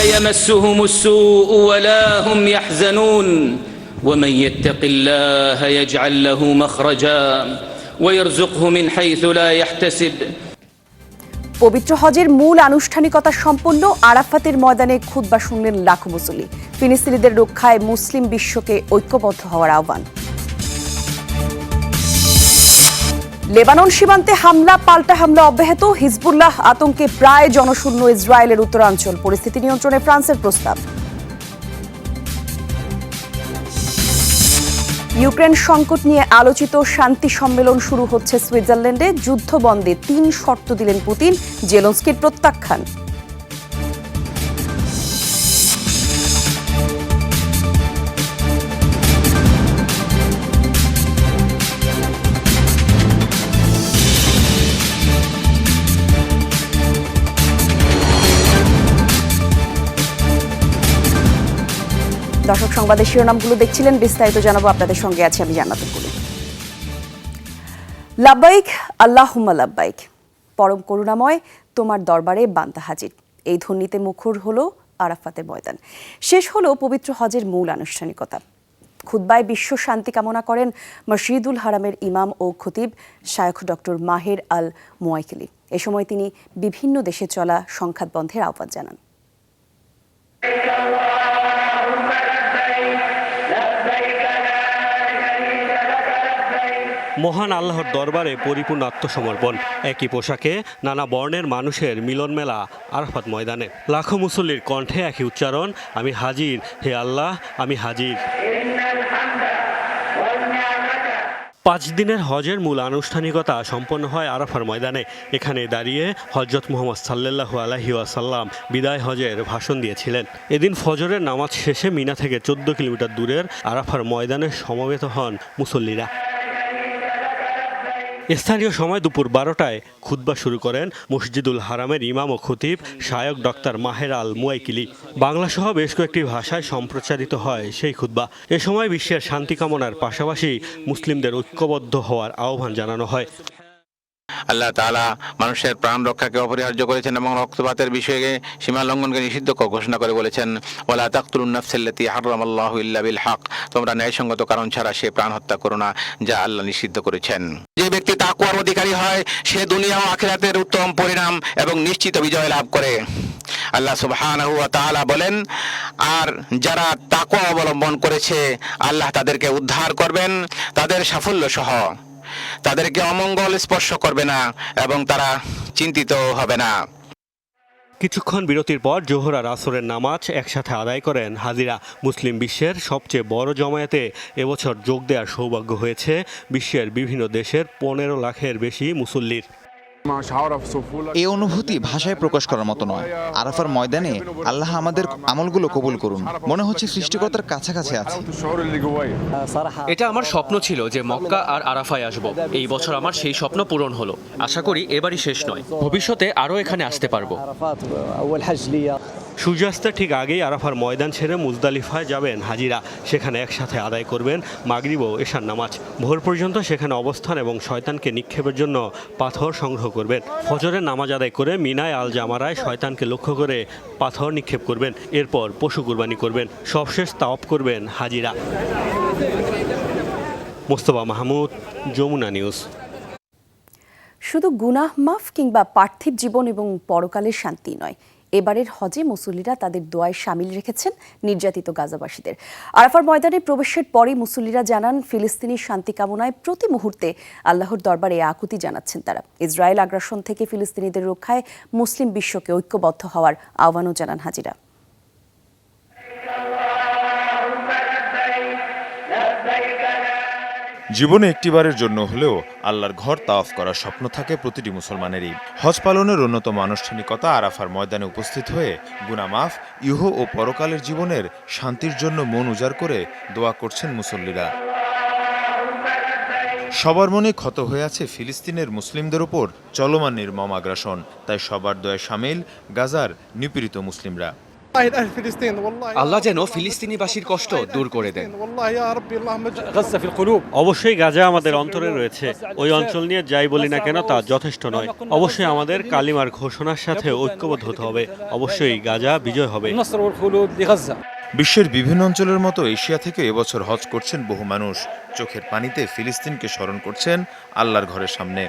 يمسهم السوء ولا هم يحزنون ومن يتق الله يجعل له مخرجا ويرزقه من حيث لا يحتسب। পবিত্র হজের মূল আনুষ্ঠানিকতা সম্পন্ন আরাফাতের ময়দানে খুতবা শুনলেন লাখো মুসল্লি। ফিলিস্তিনিদের রক্ষায় মুসলিম বিশ্বকে ঐক্যবদ্ধ হওয়ার আহ্বান। লেবানন সীমান্তে হামলা পাল্টা হামলা অব্যাহত। হিজবুল্লাহ আতঙ্কে প্রায় জনশূন্য ইসরায়েলের উত্তরাঞ্চল। পরিস্থিতি নিয়ন্ত্রণে ফ্রান্সের প্রস্তাব। ইউক্রেন সংকট নিয়ে আলোচিত শান্তি সম্মেলন শুরু হচ্ছে সুইজারল্যান্ডে। যুদ্ধবন্ধে ৩ শর্ত দিলেন পুতিন, জেলেনস্কির প্রত্যাখ্যান। দর্শক, সংবাদের শিরোনামগুলো দেখছিলেন, বিস্তারিত জানাবো আপনাদের সঙ্গে আছি আমি জান্নাতুল কুলি। লাব্বাইক আল্লাহুম্মা লাব্বাইক, পরম করুণাময় তোমার দরবারে বান্দা হাজির, এই ধ্বনিতে মুখর হলো আরাফাতের ময়দান। শেষ হলো পবিত্র হজের মূল আনুষ্ঠানিকতা। খুতবায় বিশ্ব শান্তি কামনা করেন মসজিদুল হারামের ইমাম ও খতিব শায়খ ডক্টর মাহের আল মুয়াইকিলি। এ সময় তিনি বিভিন্ন দেশে চলা সংঘাত বন্ধের আহ্বান জানান। মহান আল্লাহর দরবারে পরিপূর্ণ আত্মসমর্পণ, একই পোশাকে নানা বর্ণের মানুষের মিলন মেলা আরাফাত ময়দানে। লাখো মুসল্লির কণ্ঠে একই উচ্চারণ, আমি হাজির, হে আল্লাহ আমি হাজির। 5 দিনের হজের মূল আনুষ্ঠানিকতা সম্পন্ন হয় আরাফার ময়দানে। এখানে দাঁড়িয়ে হযরত মুহাম্মদ সাল্লাল্লাহু আলাইহি ওয়াসাল্লাম বিদায় হজের ভাষণ দিয়েছিলেন। এদিন ফজরের নামাজ শেষে মিনা থেকে 14 কিলোমিটার দূরের আরাফার ময়দানে সমবেত হন মুসল্লিরা। স্থানীয় সময় দুপুর 12টায় খুতবা শুরু করেন মসজিদুল হারামের ইমাম ও খতিব শায়খ ডক্টর মাহের আল মুয়াইকিলি। বাংলাসহ বেশ কয়েকটি ভাষায় সম্প্রচারিত হয় সেই খুতবা। এ সময় বিশ্বের শান্তি কামনার পাশাপাশি মুসলিমদের ঐক্যবদ্ধ হওয়ার আহ্বান জানানো হয়। আল্লাহ তাআলা মানুষের প্রাণ রক্ষাকে অপরিহার্য করেছেন এবং রক্তপাতের বিষয়ে সীমা লঙ্ঘনকে নিষিদ্ধ ঘোষণা করে বলেছেন, ওয়ালা তাকতুলুন নাফসাল্লাতী হারামাল্লাহু ইল্লা বিল হক, তোমরা ন্যায়সঙ্গত কারণ ছাড়া সে প্রাণ হত্যা করো না যা আল্লাহ নিষিদ্ধ করেছেন। যে ব্যক্তি তাকওয়ার অধিকারী হয় সে দুনিয়া ও আখিরাতের উত্তম পরিণাম এবং নিশ্চিত বিজয় লাভ করে। আল্লাহ সুবহানাহু ওয়া তাআলা বলেন, আর যারা তাকওয়া অবলম্বন করেছে আল্লাহ তাদেরকে উদ্ধার করবেন তাদের সাফল্য সহ, তাদেরকে অমঙ্গল স্পর্শ করবে না এবং তারা চিন্তিত হবে না। কিছুক্ষণ বিরতির পর জোহর আর আসরের নামাজ একসাথে আদায় করেন হাজিরা। মুসলিম বিশ্বের সবচেয়ে বড় জমায়েতে এবছর যোগ দেওয়ার সৌভাগ্য হয়েছে বিশ্বের বিভিন্ন দেশের 15 লাখের বেশি মুসল্লির। এই অনুভূতি ভাষায় প্রকাশ করার মতো নয়। আরাফার ময়দানে আল্লাহ আমাদের আমলগুলো কবুল করুন, মনে হচ্ছে সৃষ্টিকর্তার কাছাকাছি আছে। এটা আমার স্বপ্ন ছিল যে মক্কা আর আরাফায় আসব। এই বছর আমার সেই স্বপ্ন পূরণ হলো। আশা করি এবারই শেষ নয়, ভবিষ্যতে আরও এখানে আসতে পারবো। সূর্যাস্তের ঠিক আগেই আরাফার ময়দান ছেড়ে মুজদালিফায় যাবেন হাজিরা। সেখানে একসাথে আদায় করবেন মাগরিব ও এশার নামাজ। ভোর পর্যন্ত সেখানে অবস্থান এবং শয়তানকে নিক্ষেপের জন্য পাথর সংগ্রহ করবেন। ফজরের নামাজ আদায় করে মিনায় আল জামারায় শয়তানকে লক্ষ্য করে পাথর নিক্ষেপ করবেন। এরপর পশু কুরবানি করবেন। সবশেষ তাওয়াফ করবেন হাজিরা। মোস্তফা মাহমুদ, যমুনা নিউজ। শুধু গুনাহ মাফ কিংবা পার্থিব জীবন এবং পরকালের শান্তি নয়, এবারের হজে মুসল্লিরা তাদের দোয়ায় সামিল রেখেছেন নির্যাতিত গাজাবাসীদের। আরাফার ময়দানে প্রবেশের পরই মুসল্লিরা জানান ফিলিস্তিনি শান্তি কামনায় প্রতি মুহূর্তে আল্লাহর দরবারে আকুতি জানাচ্ছেন তারা। ইসরায়েল আগ্রাসন থেকে ফিলিস্তিনিদের রক্ষায় মুসলিম বিশ্বকে ঐক্যবদ্ধ হওয়ার আহ্বানও জানান হাজিরা। জীবনে একটিবারের জন্য হলেও আল্লাহর ঘর তাওয়াফ করার স্বপ্ন থাকে প্রতিটি মুসলমানেরই। হজ পালনের অন্যতম আনুষ্ঠানিকতা আরাফার ময়দানে উপস্থিত হয়ে গুনাহ মাফ, ইহ ও পরকালের জীবনের শান্তির জন্য মন উজাড় করে দোয়া করছেন মুসল্লিরা। সবার মনে ক্ষত হয়ে আছে ফিলিস্তিনের মুসলিমদের উপর চলমান নির্মম আগ্রাসন, তাই সবার দোয়ায় সামিল গাজার নিপীড়িত মুসলিমরা। আল্লাহ যেন ফিলিস্তিনিবাসীর কষ্ট দূর করে দেন। অবশ্যই গাজা আমাদের অন্তরে রয়েছে। ওই অঞ্চল নিয়ে যাই বলি না কেন তা যথেষ্ট নয়। অবশ্যই আমাদের কালিমার ঘোষণার সাথে ঐক্যবদ্ধ হতে হবে। অবশ্যই গাজা বিজয় হবে। বিশ্বের বিভিন্ন অঞ্চলের মতো এশিয়া থেকে এবছর হজ করছেন বহু মানুষ। চোখের পানিতে ফিলিস্তিনকে স্মরণ করছেন আল্লাহর ঘরের সামনে।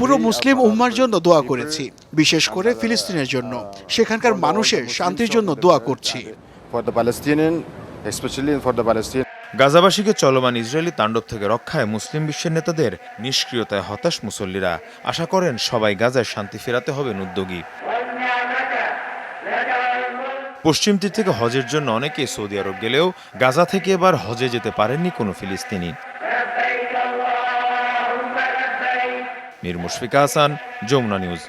পুরো মুসলিম উম্মার জন্য দোয়া করেছি, বিশেষ করে ফিলিস্তিনের জন্য। সেখানকার মানুষের শান্তির জন্য দোয়া করছি। গাজাবাসীকে চলমান ইসরায়েলি তাণ্ডব থেকে রক্ষায় মুসলিম বিশ্বের নেতাদের নিষ্ক্রিয়তায় হতাশ মুসল্লিরা। আশা করেন সবাই গাজায় শান্তি ফেরাতে হবেন উদ্যোগী। পশ্চিম তীর থেকে হজের জন্য অনেকেই সৌদি আরব গেলেও গাজা থেকে এবার হজে যেতে পারেননি কোনো ফিলিস্তিনি। মীর মুশফিকা হাসান, যমুনা নিউজ।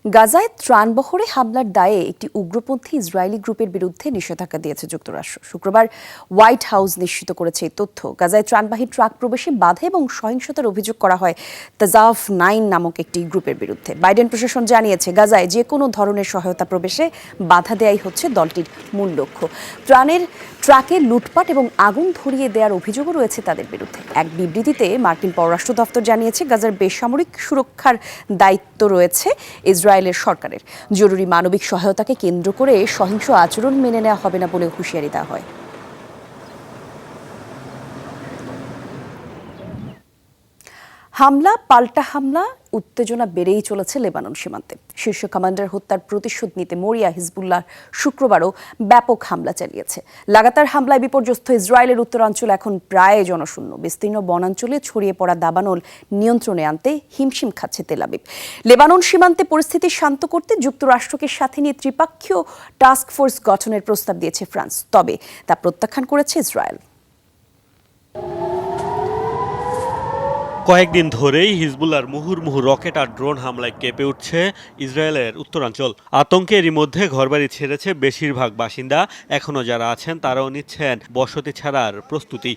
গাজায় ত্রাণবহরে হামলার দায়ে একটি উগ্রপন্থী ইসরায়েলি গ্রুপের বিরুদ্ধে নিষেধাজ্ঞা দিয়েছে যুক্তরাষ্ট্র। শুক্রবার হোয়াইট হাউস নিশ্চিত করেছে এই তথ্য। গাজায় ত্রাণবাহী ট্রাক প্রবেশে বাধা এবং সহিংসতার অভিযোগ করা হয় তাজাফ 9 নামক একটি গ্রুপের বিরুদ্ধে। বাইডেন প্রশাসন জানিয়েছে গাজায় যে কোনো ধরনের সহায়তা প্রবেশে বাধা দেয়াই হচ্ছে দলটির মূল লক্ষ্য। ট্রাকে লুটপাট এবং আগুন ধরিয়ে দেওয়ার অভিযোগও রয়েছে তাদের বিরুদ্ধে। এক বিবৃতিতে মার্কিন পররাষ্ট্র দপ্তর জানিয়েছে গাজার বেসামরিক সুরক্ষার দায়িত্ব রয়েছে ইসরায়েলের সরকারের। জরুরি মানবিক সহায়তাকে কেন্দ্র করে সহিংস আচরণ মেনে নেওয়া হবে না বলে হুঁশিয়ারি দেওয়া হয়। হামলা পাল্টা হামলা, উত্তেজনা বেড়েই চলেছে লেবানন সীমান্তে। শীর্ষ কমান্ডার হত্যার প্রতিশোধ নিতে মরিয়া হিজবুল্লাহ শুক্রবারও ব্যাপক হামলা চালিয়েছে। লাগাতার হামলায় বিপর্যস্ত ইসরায়েলের উত্তরাঞ্চল এখন প্রায় জনশূন্য। বিস্তীর্ণ বনাঞ্চলে ছড়িয়ে পড়া দাবানল নিয়ন্ত্রণে আনতে হিমশিম খাচ্ছে তেল আবিব। লেবানন সীমান্তে পরিস্থিতি শান্ত করতে যুক্তরাষ্ট্রকে সাথে নিয়ে ত্রিপক্ষীয় টাস্ক ফোর্স গঠনের প্রস্তাব দিয়েছে ফ্রান্স, তবে তা প্রত্যাখ্যান করেছে ইসরায়েল। কয়েকদিন ধরেই হিজবুল্লাহর মুহুর্মুহু রকেট আর ড্রোন হামলায় কেঁপে উঠছে ইসরায়েলের উত্তরাঞ্চল। আতঙ্কেরই মধ্যে ঘরবাড়ি ছেড়েছে বেশিরভাগ বাসিন্দা। এখনও যারা আছেন তারাও নিচ্ছেন বসতি ছাড়ার প্রস্তুতি।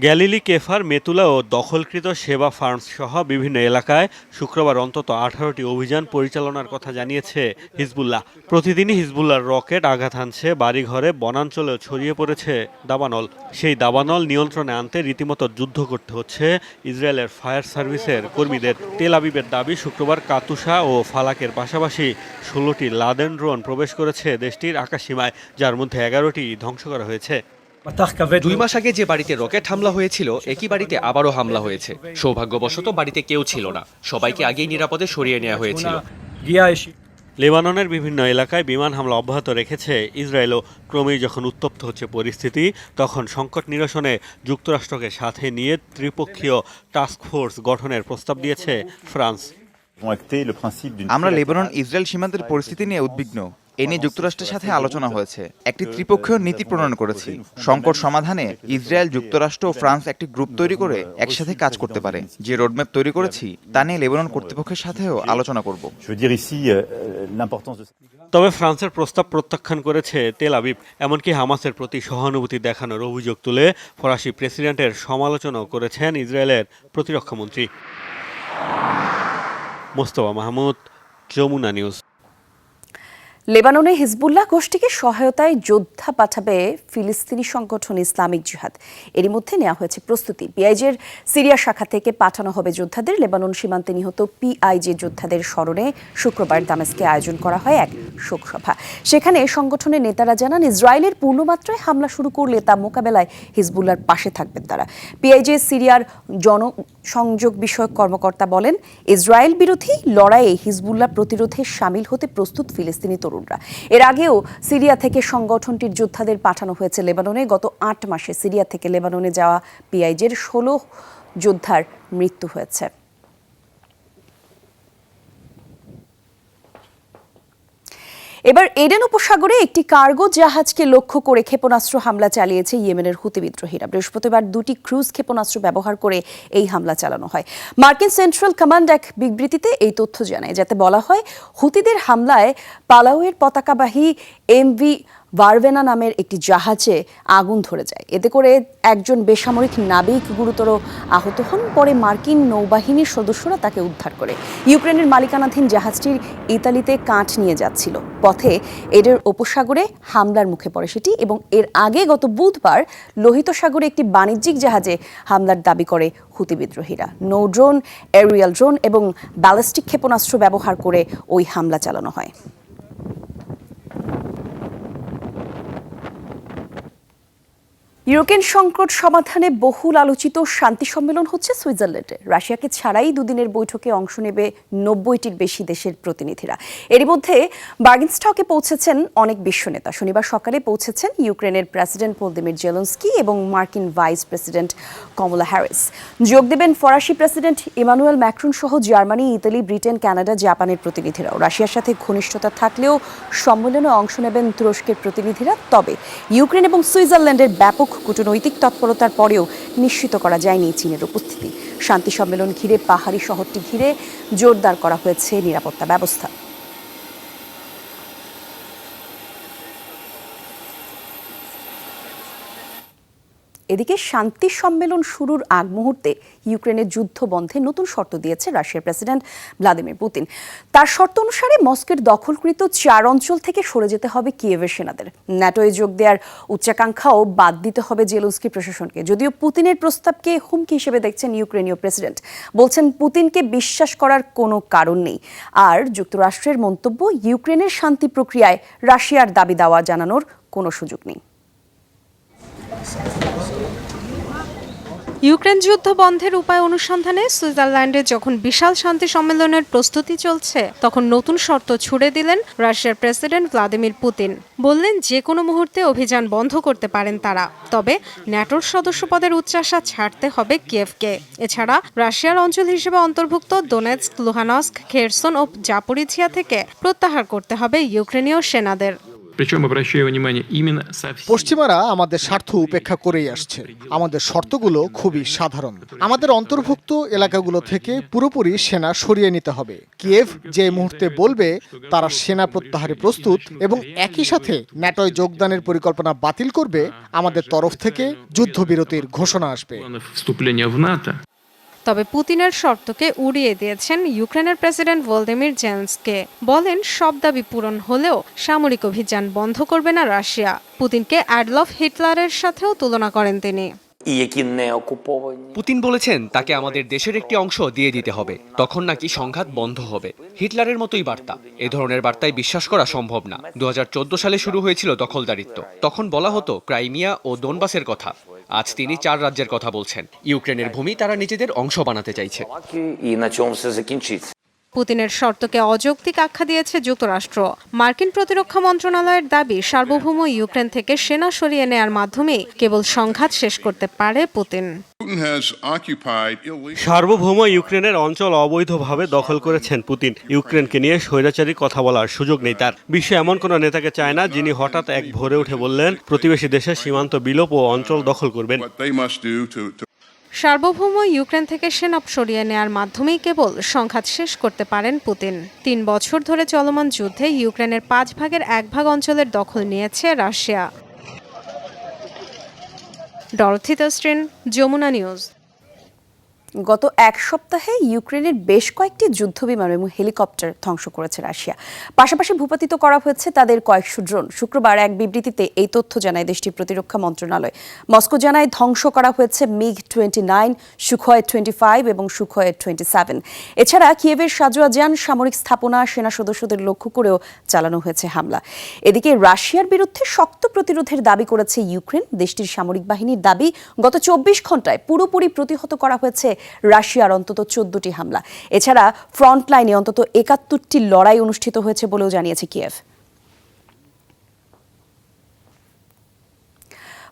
গ্যালিলি, কেফার, মেতুলা ও দখলকৃত সেবা ফার্মস সহ বিভিন্ন এলাকায় শুক্রবার অন্তত 18টি অভিযান পরিচালনার কথা জানিয়েছে হিজবুল্লাহ। প্রতিদিনই হিজবুল্লাহর রকেট আঘাত হানছে বাড়িঘরে, বনাঞ্চলেও ছড়িয়ে পড়েছে দাবানল। সেই দাবানল নিয়ন্ত্রণে আনতে রীতিমতো যুদ্ধ করতে হচ্ছে ইসরায়েলের ফায়ার সার্ভিসের কর্মীদের। তেল আবিবের দাবি, শুক্রবার কাতুসা ও ফালাকের পাশাপাশি 16টি লাদেন ড্রোন প্রবেশ করেছে দেশটির আকাশসীমায়, যার মধ্যে 11টি ধ্বংস করা হয়েছে। 2 মাস আগে যে বাড়িতে রকেট হামলা হয়েছিল একই বাড়িতে আবারও হামলা হয়েছে। সৌভাগ্যবশত বাড়িতে কেউ ছিল না, সবাইকে আগেই নিরাপদে সরিয়ে নেওয়া হয়েছিল। লেবাননের বিভিন্ন এলাকায় বিমান হামলা অব্যাহত রেখেছে ইসরায়েলও। ক্রমেই যখন উত্তপ্ত হচ্ছে পরিস্থিতি, তখন সংকট নিরসনে যুক্তরাষ্ট্রকে সাথে নিয়ে ত্রিপক্ষীয় টাস্ক ফোর্স গঠনের প্রস্তাব দিয়েছে ফ্রান্স। আমরা লেবানন ইসরায়েল সীমান্তের পরিস্থিতি নিয়ে উদ্বিগ্ন। এ নিয়ে যুক্তরাষ্ট্রের সাথে আলোচনা হয়েছে। একটি ত্রিপক্ষীয় নীতি প্রণয়ন করেছি। সংকট সমাধানে ইসরায়েল, যুক্তরাষ্ট্র ও ফ্রান্স একটি গ্রুপ তৈরি করে একসাথে কাজ করতে পারে। যে রোডম্যাপ তৈরি করেছি তা নিয়ে লেবানন কর্তৃপক্ষের সাথেও আলোচনা করব। তবে ফ্রান্সের প্রস্তাব প্রত্যাখ্যান করেছে তেল আবিব। এমনকি হামাসের প্রতি সহানুভূতি দেখানোর অভিযোগ তুলে ফরাসি প্রেসিডেন্টের সমালোচনাও করেছেন ইসরায়েলের প্রতিরক্ষামন্ত্রী। মোস্তফা মাহমুদ, যমুনা নিউজ। লেবাননে হিজবুল্লাহ গোষ্ঠীকে সহায়তায় যোদ্ধা পাঠাবে ফিলিস্তিনি সংগঠন ইসলামিক জিহাদ। এরই মধ্যে নেওয়া হয়েছে প্রস্তুতি। পিআইজের সিরিয়া শাখা থেকে পাঠানো হবে যোদ্ধাদের। লেবানন সীমান্তে নিহত পিআইজে যোদ্ধাদের স্মরণে শুক্রবার দামেস্কে আয়োজন করা হয় এক শোকসভা। সেখানে সংগঠনের নেতারা জানান, ইসরায়েলের পূর্ণমাত্রায় হামলা শুরু করলে তা মোকাবেলায় হিজবুল্লাহর পাশে থাকবেন তারা। পিআইজে সিরিয়ার জনসংযোগ বিষয়ক কর্মকর্তা বলেন, ইসরায়েল বিরোধী লড়াইয়ে হিজবুল্লাহ প্রতিরোধে সামিল হতে প্রস্তুত ফিলিস্তিনি তরুণরা। এর আগেও সিরিয়া থেকে সংগঠনটির যোদ্ধাদের পাঠানো হয়েছে লেবাননে। গত 8 মাসে সিরিয়া থেকে লেবাননে যাওয়া পিআইজের 16 যোদ্ধার মৃত্যু হয়েছে। এবার এডেন উপসাগরে একটি কার্গো জাহাজকে লক্ষ্য করে ক্ষেপণাস্ত্র হামলা চালিয়েছে ইয়েমেনের হুতি বিদ্রোহীরা। বৃহস্পতিবার 2টি ক্রুজ ক্ষেপণাস্ত্র ব্যবহার করে এই হামলা চালানো হয়। মার্কিন সেন্ট্রাল কমান্ড এক বিবৃতিতে এই তথ্য জানায়, যাতে বলা হয়, হুতিদের হামলায় পালাউয়ের পতাকাবাহী এমভি ভারভেনা নামের একটি জাহাজে আগুন ধরে যায়। এতে করে একজন বেসামরিক নাবিক গুরুতর আহত হন। পরে মার্কিন নৌবাহিনীর সদস্যরা তাকে উদ্ধার করে। ইউক্রেনের মালিকানাধীন জাহাজটি ইতালিতে কাঠ নিয়ে যাচ্ছিল। পথে এডের উপসাগরে হামলার মুখে পড়ে সেটি, এবং এর আগে গত বুধবার লোহিত সাগরে একটি বাণিজ্যিক জাহাজে হামলার দাবি করে হুতি বিদ্রোহীরা। নৌ ড্রোন, এরিয়াল ড্রোন এবং ব্যালিস্টিক ক্ষেপণাস্ত্র ব্যবহার করে ওই হামলা চালানো হয়। ইউক্রেন সংকট সমাধানে বহুল আলোচিত শান্তি সম্মেলন হচ্ছে সুইজারল্যান্ডে। রাশিয়াকে ছাড়াই দুদিনের বৈঠকে অংশ নেবে 90টির বেশি দেশের প্রতিনিধিরা। এরই মধ্যে বার্গেনস্টকে পৌঁছেছেন অনেক বিশ্ব নেতা। শনিবার সকালে পৌঁছেছেন ইউক্রেনের প্রেসিডেন্ট ভলোদিমির জেলেনস্কি এবং মার্কিন ভাইস প্রেসিডেন্ট কমলা হ্যারিস। যোগ দেবেন ফরাসি প্রেসিডেন্ট ইমানুয়েল ম্যাক্রন সহ জার্মানি, ইতালি, ব্রিটেন, কানাডা, জাপানের প্রতিনিধিরাও। রাশিয়ার সাথে ঘনিষ্ঠতা থাকলেও সম্মেলনে অংশ নেবেন তুরস্কের প্রতিনিধিরা। তবে ইউক্রেন এবং সুইজারল্যান্ডের ব্যাপক কূটনৈতিক তৎপরতার পরেও নিশ্চিত করা যায়নি চীনের উপস্থিতি। শান্তি সম্মেলন ঘিরে পাহাড়ি শহরটি ঘিরে জোরদার করা হয়েছে নিরাপত্তা ব্যবস্থা। এদিকে শান্তি সম্মেলন শুরুর আগ মুহূর্তে ইউক্রেনের যুদ্ধ বন্ধে নতুন শর্ত দিয়েছে রাশিয়ার প্রেসিডেন্ট ভ্লাদিমির পুতিন। তার শর্ত অনুসারে মস্কোর দখলকৃত 4 অঞ্চল থেকে সরে যেতে হবে কিয়েভের সেনাদের। ন্যাটোয় যোগ দেওয়ার উচ্চাকাঙ্ক্ষাও বাদ দিতে হবে জেলেনস্কি প্রশাসনকে। যদিও পুতিনের প্রস্তাবকে হুমকি হিসেবে দেখছেন ইউক্রেনীয় প্রেসিডেন্ট। বলছেন পুতিনকে বিশ্বাস করার কোনো কারণ নেই। আর যুক্তরাষ্ট্রের মন্তব্য, ইউক্রেনের শান্তি প্রক্রিয়ায় রাশিয়ার দাবি দাওয়া জানানোর কোনো সুযোগ নেই। ইউক্রেন যুদ্ধ বন্ধের উপায় অনুসন্ধানে সুইজারল্যান্ডে যখন বিশাল শান্তি সম্মেলনের প্রস্তুতি চলছে, তখন নতুন শর্ত ছুড়ে দিলেন রাশিয়ার প্রেসিডেন্ট ভ্লাদিমির পুতিন। বললেন যে কোনো মুহূর্তে অভিযান বন্ধ করতে পারেন তারা, তবে ন্যাটোর সদস্যপদের উচ্চাশা ছাড়তে হবে কিয়েভকে। এছাড়া রাশিয়ার অঞ্চল হিসেবে অন্তর্ভুক্ত দোনেৎস্ক, লুহানস্ক, খেরসন ও জাপোরিঝিয়া থেকে প্রত্যাহার করতে হবে ইউক্রেনীয় সেনাদের। পশ্চিমারা আমাদের স্বার্থ উপেক্ষা করেই আসছে। আমাদের শর্তগুলো খুবই সাধারণ। আমাদের অন্তর্ভুক্ত এলাকাগুলো থেকে পুরোপুরি সেনা সরিয়ে নিতে হবে। কিয়েভ যে মুহূর্তে বলবে তারা সেনা প্রত্যাহারে প্রস্তুত এবং একই সাথে ন্যাটোয় যোগদানের পরিকল্পনা বাতিল করবে, আমাদের তরফ থেকে যুদ্ধবিরতির ঘোষণা আসবে। তবে পুতিনের শর্তকে উড়িয়ে দিয়েছেন ইউক্রেনের প্রেসিডেন্ট ভলোদিমির জেলেনস্কি। বলেন সব দাবি পূরণ হলেও সামরিক অভিযান বন্ধ করবে না রাশিয়া। পুতিনকে অ্যাডলফ হিটলারের সাথেও তুলনা করেন তিনি। পুতিন বলেছেন তাকে আমাদের দেশের একটি অংশ দিয়ে দিতে হবে, তখন নাকি সংঘাত বন্ধ হবে। হিটলারের মতোই বার্তা। এ ধরনের বার্তায় বিশ্বাস করা সম্ভব না। 2014 সালে শুরু হয়েছিল দখলদারিত্ব। তখন বলা হতো ক্রাইমিয়া ও দোনবাসের কথা। আজ তিনি 4 রাজ্যের কথা বলছেন। ইউক্রেনের ভূমি তারা নিজেদের অংশ বানাতে চাইছে। পুতিনের শর্তকে অযৌক্তিক আখ্যা দিয়েছে যুক্তরাষ্ট্র। মার্কিন প্রতিরক্ষা মন্ত্রণালয়ের দাবি, সার্বভৌম ইউক্রেন থেকে সেনা সরিয়ে নেয়ার মাধ্যমেই কেবল সংঘাত শেষ করতে পারে পুতিন। সার্বভৌম ইউক্রেনের অঞ্চল অবৈধভাবে দখল করেছেন পুতিন। ইউক্রেনকে নিয়ে স্বৈরাচারী কথা বলার সুযোগ নেই তার। বিশ্বে এমন কোনো নেতাকে চায় না যিনি হঠাৎ এক ভোরে উঠে বললেন প্রতিবেশী দেশের সীমান্ত বিলোপ ও অঞ্চল দখল করবেন। সার্বভৌম ইউক্রেন থেকে সেনা সরিয়ে নেয়ার মাধ্যমেই কেবল সংঘাত শেষ করতে পারেন পুতিন। 3 বছর ধরে চলমান যুদ্ধে ইউক্রেনের 5 ভাগের 1 ভাগ অঞ্চলের দখল নিয়েছে রাশিয়া। ডরথি তাস্ট্রিন, যমুনা নিউজ। গত এক সপ্তাহে ইউক্রেনের বেশ কয়েকটি যুদ্ধবিমান এবং হেলিকপ্টার ধ্বংস করেছে রাশিয়া। পাশাপাশি ভূপাতিত করা হয়েছে তাদের কয়েকশো ড্রোন। শুক্রবার এক বিবৃতিতে এই তথ্য জানায় দেশটির প্রতিরক্ষা মন্ত্রণালয়। মস্কো জানায় ধ্বংস করা হয়েছে মিগ-29, সুখয় 25 এবং সুখয় 27। এছাড়া কিয়েভের সাজোয়াজান সামরিক স্থাপনা, সেনা সদস্যদের লক্ষ্য করেও চালানো হয়েছে হামলা। এদিকে রাশিয়ার বিরুদ্ধে শক্ত প্রতিরোধের দাবি করেছে ইউক্রেন। দেশটির সামরিক বাহিনীর দাবি, গত 24 ঘন্টায় পুরোপুরি প্রতিহত করা হয়েছে রাশিয়ার অন্তত 14টি হামলা। এছাড়া ফ্রন্টলাইনে অন্তত 71টি লড়াই অনুষ্ঠিত হয়েছে বলেও জানিয়েছে কিয়েভ।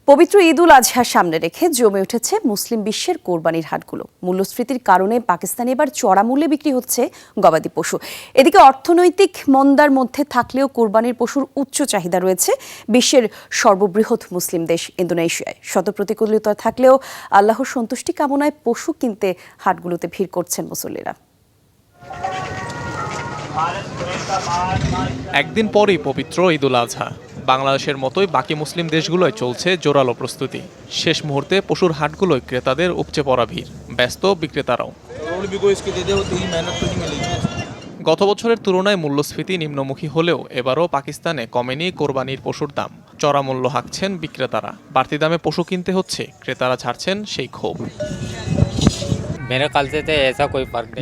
পবিত্র ঈদ উল আজহা সামনে রেখে জমে উঠেছে মুসলিম বিশ্বের কোরবানির হাটগুলো। মূল্যস্ফীতির কারণে পাকিস্তানে এবার চড়া মূল্যে বিক্রি হচ্ছে গবাদি পশু। এদিকে অর্থনৈতিক মন্দার মধ্যে থাকলেও কোরবানির পশুর উচ্চ চাহিদা রয়েছে বিশ্বের সর্ববৃহৎ মুসলিম দেশ ইন্দোনেশিয়ায়। শত প্রতিকূলতা থাকলেও আল্লাহর সন্তুষ্টি কামনায় পশু কিনতে হাটগুলোতে ভিড় করছেন মুসল্লিরা। একদিন পরেই পবিত্র ঈদ উল আজহা। বাংলাদেশের মতোই বাকি মুসলিম দেশগুলোয় চলছে জোরালো প্রস্তুতি। শেষ মুহূর্তে পশুর হাটগুলোয় ক্রেতাদের উপচে পড়া ভিড়, ব্যস্ত বিক্রেতারাও। গত বছরের তুলনায় মূল্যস্ফীতি নিম্নমুখী হলেও এবারও পাকিস্তানে কমেনি কোরবানির পশুর দাম। চড়া মূল্য হাঁকছেন বিক্রেতারা, বাড়তি দামে পশু কিনতে হচ্ছে, ক্রেতারা ছাড়ছেন সেই ক্ষোভ।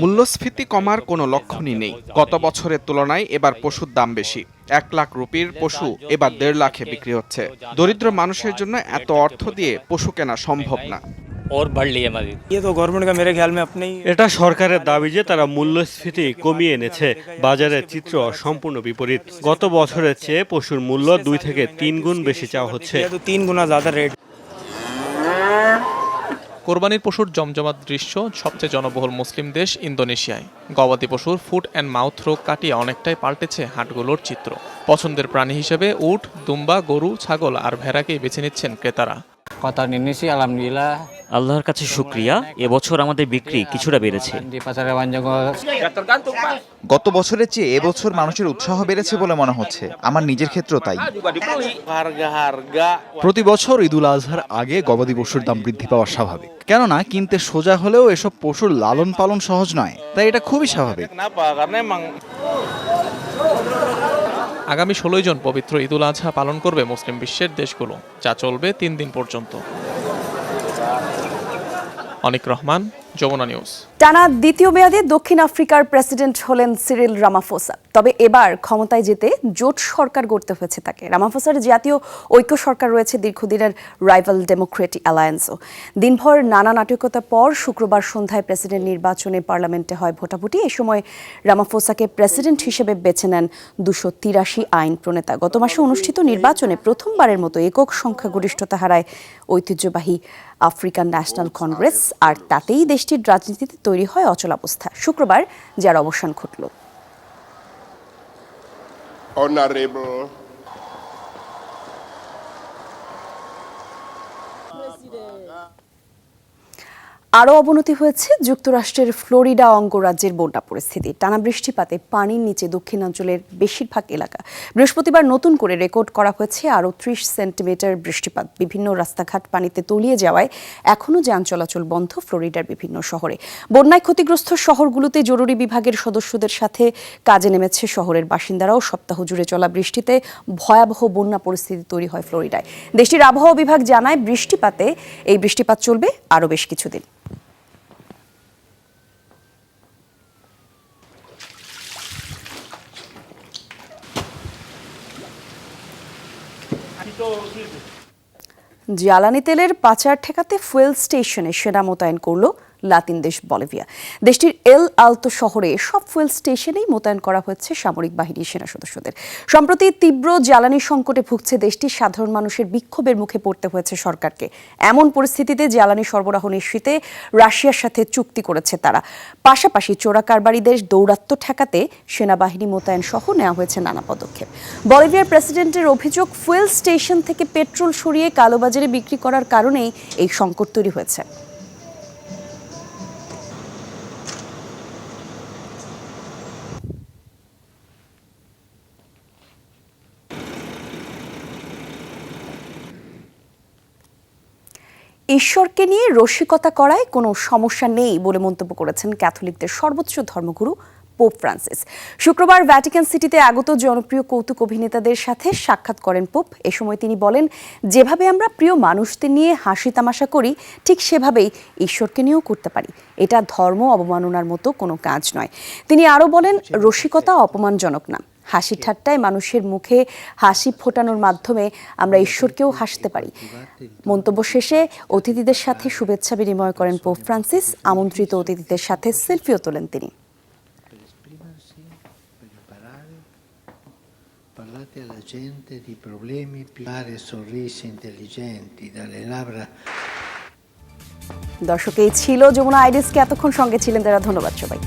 মূল্যস্ফীতি কমার কোনো লক্ষণই নেই। গত বছরের তুলনায় এবার পশুর দাম বেশি। 1 লাখ রুপির পশু এবার 1.5 লাখে বিক্রি হচ্ছে। দরিদ্র মানুষের জন্য এত অর্থ দিয়ে পশু কেনা সম্ভব না। এটা সরকারের দাবি যে তারা মূল্যস্ফীতি কমিয়ে এনেছে। বাজারের চিত্র সম্পূর্ণ বিপরীত। গত বছরের চেয়ে পশুর মূল্য 2 থেকে 3 গুণ বেশি চাওয়া হচ্ছে। কোরবানির পশুর জমজমাট দৃশ্য সবচেয়ে জনবহুল মুসলিম দেশ ইন্দোনেশিয়ায়। গবাদি পশুর ফুট অ্যান্ড মাউথ রোগ কাটিয়ে অনেকটাই পাল্টেছে হাটগুলোর চিত্র। পছন্দের প্রাণী হিসেবে উট, দুম্বা, গরু, ছাগল আর ভেড়াকেই বেছে নিচ্ছেন ক্রেতারা। আল্লাহর কাছে শুকরিয়া, এবছর আমাদের বিক্রি কিছুটা বেড়েছে। গত বছরের চেয়ে এবছর মানুষের উৎসাহ বেড়েছে বলে মনে হচ্ছে। আমার নিজের ক্ষেত্রেও তাই। প্রতি বছর ঈদুল আজহার আগে গবাদি পশুর দাম বৃদ্ধি পাওয়া স্বাভাবিক, কেননা কিনতে সোজা হলেও এসব পশুর লালন পালন সহজ নয়, তাই এটা খুবই স্বাভাবিক। আগামী 16 জন পবিত্র ঈদুল আজহা পালন করবে মুসলিম বিশ্বের দেশগুলো, যা চলবে 3 দিন পর্যন্ত। অনিক রহমান, যমুনা নিউজ। টানা দ্বিতীয় মেয়াদে দক্ষিণ আফ্রিকার প্রেসিডেন্ট হলেন সিরিল রামাফোসা। তবে এবার ক্ষমতায় যেতে জোট সরকার গড়তে হয়েছে তাকে। রামাফোসার জাতীয় ঐক্য সরকার রয়েছে দীর্ঘদিনের রাইভাল ডেমোক্রেটিক অ্যালায়েন্সও। দিনভর নানা নাটকতার পর শুক্রবার সন্ধ্যায় প্রেসিডেন্ট নির্বাচনে পার্লামেন্টে হয় ভোটাভুটি। এ সময় রামাফোসাকে প্রেসিডেন্ট হিসেবে বেছে নেন 283 আইন প্রণেতা। গত মাসে অনুষ্ঠিত নির্বাচনে প্রথমবারের মতো একক সংখ্যাগরিষ্ঠতা হারায় ঐতিহ্যবাহী আফ্রিকান ন্যাশনাল কংগ্রেস, আর তাতেই দেশটির রাজনীতিতে তৈরি হয় অচলাবস্থা। শুক্রবার যার অবসান ঘটল। আরও অবনতি হয়েছে যুক্তরাষ্ট্রের ফ্লোরিডা অঙ্গরাজ্যের বন্যা পরিস্থিতি। টানা বৃষ্টিপাতে পানির নিচে দক্ষিণাঞ্চলের বেশিরভাগ এলাকা। বৃহস্পতিবার নতুন করে রেকর্ড করা হয়েছে আরও 30 সেন্টিমিটার বৃষ্টিপাত। বিভিন্ন রাস্তাঘাট পানিতে তলিয়ে যাওয়ায় এখনও যান চলাচল বন্ধ ফ্লোরিডার বিভিন্ন শহরে। বন্যায় ক্ষতিগ্রস্ত শহরগুলোতে জরুরি বিভাগের সদস্যদের সাথে কাজে নেমেছে শহরের বাসিন্দারাও। সপ্তাহ জুড়ে চলা বৃষ্টিতে ভয়াবহ বন্যা পরিস্থিতি তৈরি হয় ফ্লোরিডায়। দেশটির আবহাওয়া বিভাগ জানায় এই বৃষ্টিপাত চলবে আরও বেশ কিছুদিন। জ্বালানি তেলের পাচার ঠেকাতে ফুয়েল স্টেশনে সেনা মোতায়েন করল লাতিন দেশ বলিভিয়া। দেশটির এল আলতো শহরে সব ফুয়েল স্টেশনেই মোতায়েন করা হয়েছে সামরিক বাহিনীর সেনা সদস্যদের। সম্প্রতি তীব্র জ্বালানি সংকটে ভুগছে দেশটি। সাধারণ মানুষের বিক্ষোভের মুখে পড়তে হয়েছে সরকারকে। এমন পরিস্থিতিতে জ্বালানি সরবরাহ নিশ্চিতে রাশিয়ার সাথে চুক্তি করেছে তারা। পাশাপাশি চোরা কারবারিদের দৌরাত্ম্য ঠেকাতে সেনাবাহিনী মোতায়েন সহ নেওয়া হয়েছে নানা পদক্ষেপ। বলিভিয়ার প্রেসিডেন্টের অভিযোগ, ফুয়েল স্টেশন থেকে পেট্রোল সরিয়ে কালোবাজারে বিক্রি করার কারণেই এই সংকট তৈরি হয়েছে। ঈশ্বরকে নিয়ে রসিকতা করায় কোনো সমস্যা নেই বলে মন্তব্য করেছেন ক্যাথলিকদের সর্বোচ্চ ধর্মগুরু পোপ ফ্রান্সিস। শুক্রবার ভ্যাটিকান সিটিতে আগত জনপ্রিয় কৌতুক অভিনেতাদের সাথে সাক্ষাৎ করেন পোপ। এ সময় তিনি বলেন, যেভাবে আমরা প্রিয় মানুষদের নিয়ে হাসি তামাশা করি ঠিক সেভাবেই ঈশ্বরকে নিয়েও করতে পারি। এটা ধর্ম অবমাননার মতো কোনো কাজ নয়। তিনি আরও বলেন, রসিকতা অপমানজনক না। হাসি ঠাট্টায় মানুষের মুখে হাসি ফোটানোর মাধ্যমে আমরা ঈশ্বরকেও হাসতে পারি। মন্তব্য শেষে অতিথিদের সাথে শুভেচ্ছা বিনিময় করেন পোপ ফ্রান্সিস। আমন্ত্রিত অতিথিদের সাথে সেলফিও তোলেন তিনি। দর্শক, এই ছিল যমুনা আইডিসকে এতক্ষণ সঙ্গে ছিলেন তারা। ধন্যবাদ সবাই।